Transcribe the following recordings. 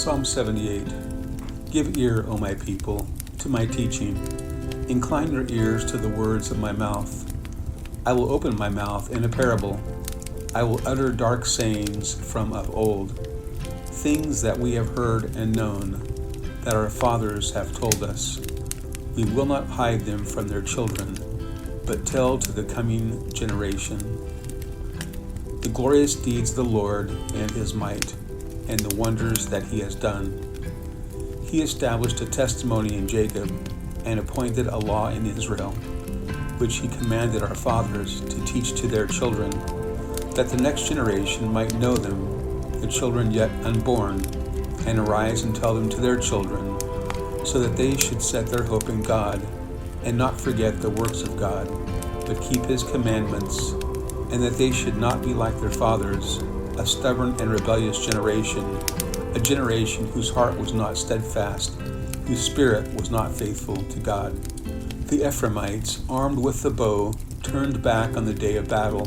Psalm 78. Give ear, O my people, to my teaching. Incline your ears to the words of my mouth. I will open my mouth in a parable. I will utter dark sayings from of old, things that we have heard and known, that our fathers have told us. We will not hide them from their children, but tell to the coming generation the glorious deeds of the Lord and his might, and the wonders that he has done. He established a testimony in Jacob and appointed a law in Israel, which he commanded our fathers to teach to their children, that the next generation might know them, the children yet unborn, and arise and tell them to their children, so that they should set their hope in God, and not forget the works of God, but keep his commandments, and that they should not be like their fathers, a stubborn and rebellious generation, a generation whose heart was not steadfast, whose spirit was not faithful to God. The Ephraimites, armed with the bow, turned back on the day of battle.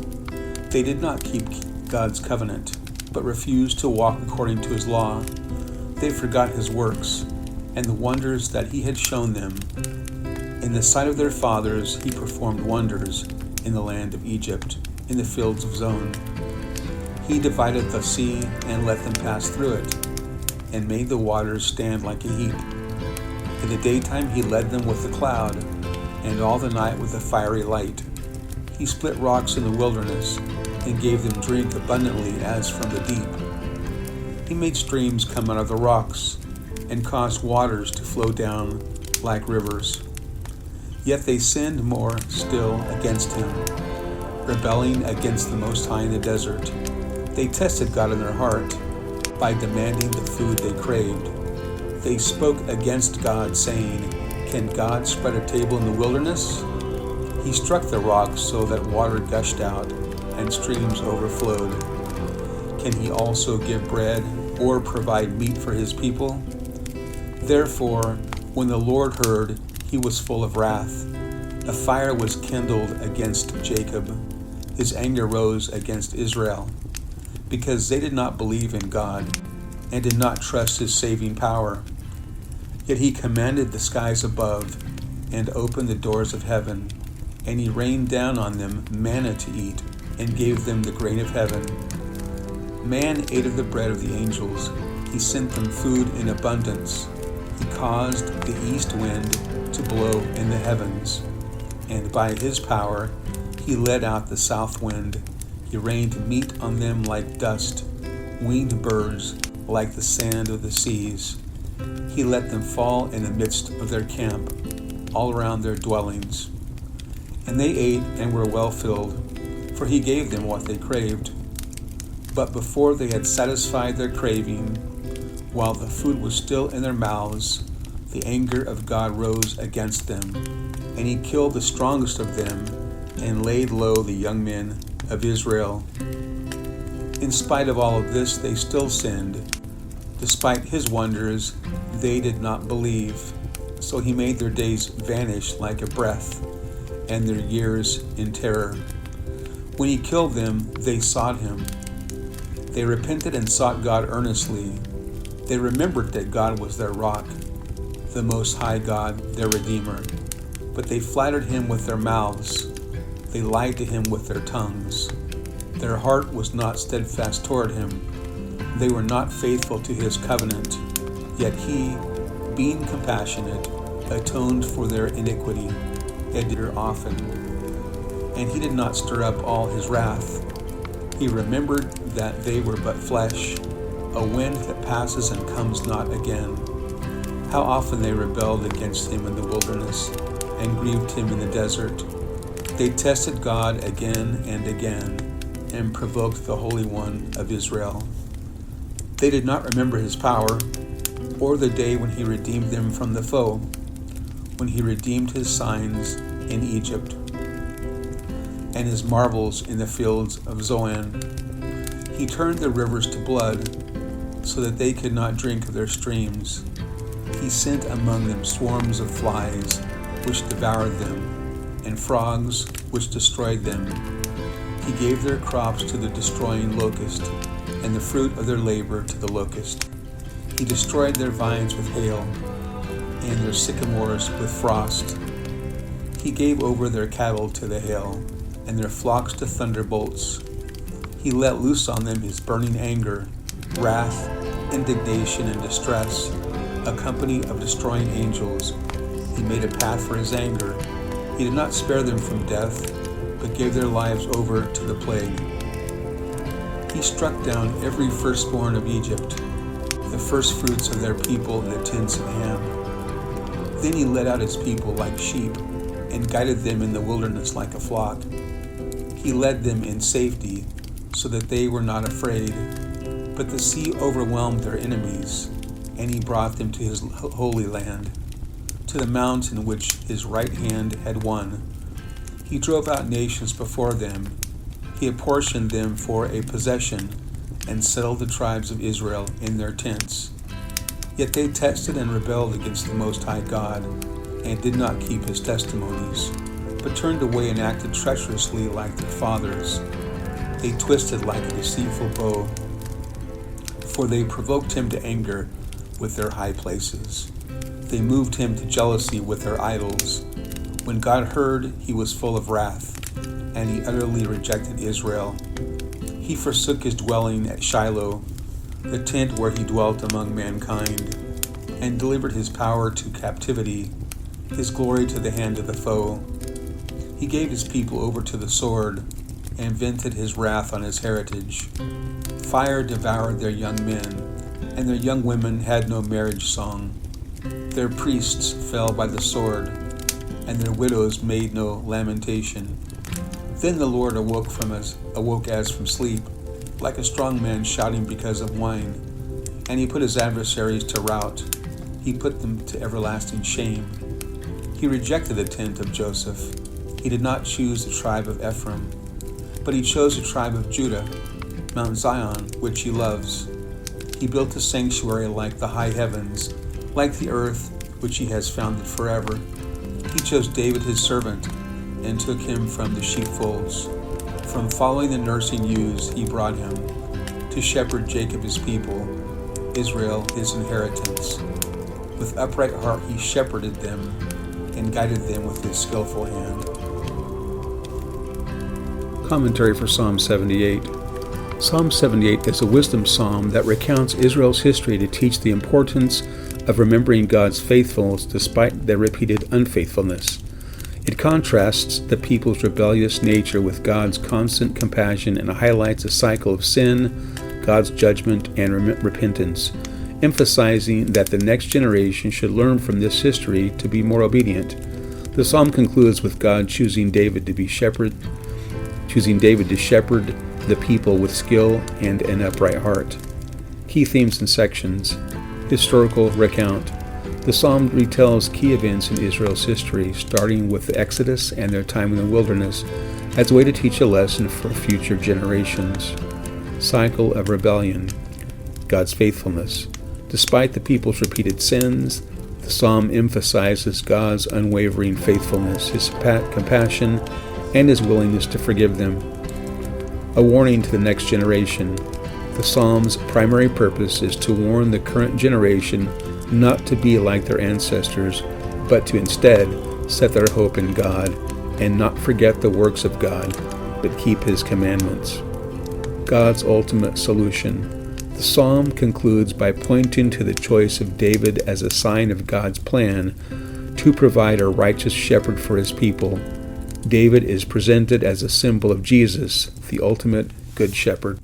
They did not keep God's covenant, but refused to walk according to his law. They forgot his works and the wonders that he had shown them. In the sight of their fathers he performed wonders in the land of Egypt, in the fields of Zon. He divided the sea and let them pass through it, and made the waters stand like a heap. In the daytime he led them with a cloud, and all the night with a fiery light. He split rocks in the wilderness, and gave them drink abundantly as from the deep. He made streams come out of the rocks, and caused waters to flow down like rivers. Yet they sinned more still against him, rebelling against the Most High in the desert. They tested God in their heart by demanding the food they craved. They spoke against God, saying, "Can God spread a table in the wilderness?" He struck the rocks so that water gushed out and streams overflowed. Can he also give bread or provide meat for his people? Therefore, when the Lord heard, he was full of wrath. A fire was kindled against Jacob. His anger rose against Israel, because they did not believe in God and did not trust his saving power. Yet he commanded the skies above and opened the doors of heaven, and he rained down on them manna to eat and gave them the grain of heaven. Man ate of the bread of the angels. He sent them food in abundance. He caused the east wind to blow in the heavens, and by his power he led out the south wind. He rained meat on them like dust, winged birds like the sand of the seas. He let them fall in the midst of their camp, all around their dwellings. And they ate and were well filled, for he gave them what they craved. But before they had satisfied their craving, while the food was still in their mouths, the anger of God rose against them, and he killed the strongest of them and laid low the young men of Israel. In spite of all of this, they still sinned. Despite his wonders, they did not believe. So he made their days vanish like a breath, and their years in terror. When he killed them, they sought him. They repented and sought God earnestly. They remembered that God was their rock, the Most High God, their Redeemer. But they flattered him with their mouths. They lied to him with their tongues. Their heart was not steadfast toward him. They were not faithful to his covenant. Yet he, being compassionate, atoned for their iniquity, and did her often. And he did not stir up all his wrath. He remembered that they were but flesh, a wind that passes and comes not again. How often they rebelled against him in the wilderness, and grieved him in the desert. They tested God again and again, and provoked the Holy One of Israel. They did not remember his power, or the day when he redeemed them from the foe, when he redeemed his signs in Egypt, and his marvels in the fields of Zoan. He turned the rivers to blood, so that they could not drink of their streams. He sent among them swarms of flies, which devoured them, and frogs, which destroyed them. He gave their crops to the destroying locust, and the fruit of their labor to the locust. He destroyed their vines with hail, and their sycamores with frost. He gave over their cattle to the hail, and their flocks to thunderbolts. He let loose on them his burning anger, wrath, indignation, and distress, a company of destroying angels. He made a path for his anger. He did not spare them from death, but gave their lives over to the plague. He struck down every firstborn of Egypt, the firstfruits of their people in the tents of Ham. Then he led out his people like sheep, and guided them in the wilderness like a flock. He led them in safety, so that they were not afraid. But the sea overwhelmed their enemies, and he brought them to his holy land, to the mountain which his right hand had won. He drove out nations before them. He apportioned them for a possession, and settled the tribes of Israel in their tents. Yet they tested and rebelled against the Most High God, and did not keep his testimonies, but turned away and acted treacherously like their fathers. They twisted like a deceitful bow, for they provoked him to anger with their high places. They moved him to jealousy with their idols. When God heard, he was full of wrath, and he utterly rejected Israel. He forsook his dwelling at Shiloh, the tent where he dwelt among mankind, and delivered his power to captivity, his glory to the hand of the foe. He gave his people over to the sword, and vented his wrath on his heritage. Fire devoured their young men, and their young women had no marriage song. Their priests fell by the sword, and their widows made no lamentation. Then the Lord awoke as from sleep, like a strong man shouting because of wine. And he put his adversaries to rout. He put them to everlasting shame. He rejected the tent of Joseph. He did not choose the tribe of Ephraim, but he chose the tribe of Judah, Mount Zion, which he loves. He built a sanctuary like the high heavens, like the earth which he has founded forever. He chose David his servant, and took him from the sheepfolds. From following the nursing ewes he brought him, to shepherd Jacob his people, Israel his inheritance. With upright heart he shepherded them, and guided them with his skillful hand. Commentary for Psalm 78. Psalm 78 is a wisdom psalm that recounts Israel's history to teach the importance of remembering God's faithfulness despite their repeated unfaithfulness. It contrasts the people's rebellious nature with God's constant compassion and highlights a cycle of sin, God's judgment, and repentance, emphasizing that the next generation should learn from this history to be more obedient. The psalm concludes with God choosing David to shepherd the people with skill and an upright heart. Key themes and sections. Historical recount. The psalm retells key events in Israel's history, starting with the Exodus and their time in the wilderness, as a way to teach a lesson for future generations. Cycle of rebellion. God's faithfulness. Despite the people's repeated sins, the psalm emphasizes God's unwavering faithfulness, his compassion, and his willingness to forgive them. A warning to the next generation. The psalm's primary purpose is to warn the current generation not to be like their ancestors, but to instead set their hope in God and not forget the works of God, but keep his commandments. God's ultimate solution. The psalm concludes by pointing to the choice of David as a sign of God's plan to provide a righteous shepherd for his people. David is presented as a symbol of Jesus, the ultimate good shepherd.